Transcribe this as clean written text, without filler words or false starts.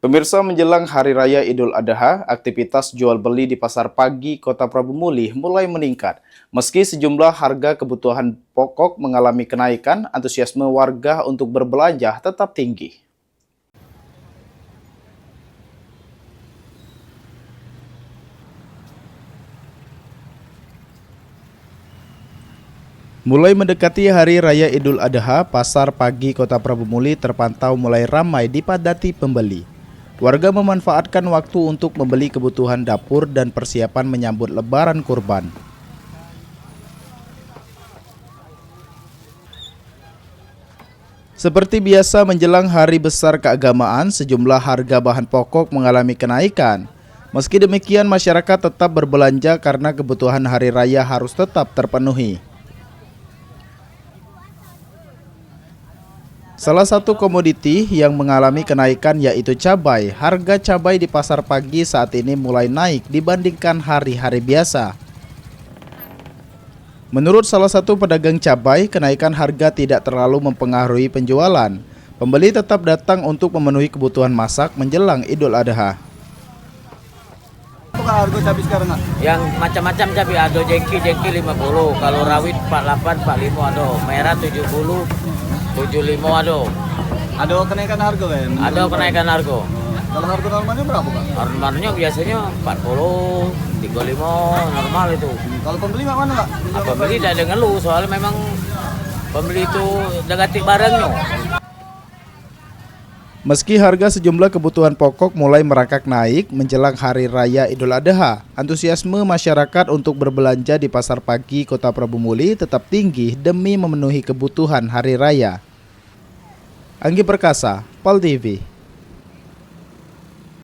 Pemirsa, menjelang Hari Raya Idul Adha, aktivitas jual beli di Pasar Pagi Kota Prabu Muli mulai meningkat. Meski sejumlah harga kebutuhan pokok mengalami kenaikan, antusiasme warga untuk berbelanja tetap tinggi. Mulai mendekati Hari Raya Idul Adha, Pasar Pagi Kota Prabu Muli terpantau mulai ramai dipadati pembeli. Warga memanfaatkan waktu untuk membeli kebutuhan dapur dan persiapan menyambut Lebaran Kurban. Seperti biasa menjelang hari besar keagamaan, sejumlah harga bahan pokok mengalami kenaikan. Meski demikian, masyarakat tetap berbelanja karena kebutuhan hari raya harus tetap terpenuhi. Salah satu komoditi yang mengalami kenaikan yaitu cabai. Harga cabai di Pasar Pagi saat ini mulai naik dibandingkan hari-hari biasa. Menurut salah satu pedagang cabai, kenaikan harga tidak terlalu mempengaruhi penjualan. Pembeli tetap datang untuk memenuhi kebutuhan masak menjelang Idul Adha. Harga cabai sekarang nggak? Yang macam-macam cabai, ada jengki 50, kalau rawit 48, 45 ada, merah 70, 75 ada. Ada kenaikan harga kan? Ada kenaikan harga. Kalau harga normalnya berapa Pak? Normalnya biasanya 40, 35 normal itu. Kalau pembeli nggak mana Pak? Pembeli tidak ada ngeluh, soalnya memang pembeli itu negatif barangnya. Meski harga sejumlah kebutuhan pokok mulai merangkak naik menjelang Hari Raya Idul Adha, antusiasme masyarakat untuk berbelanja di Pasar Pagi Kota Prabu Muli tetap tinggi demi memenuhi kebutuhan hari raya. Anggi Perkasa, PAL TV.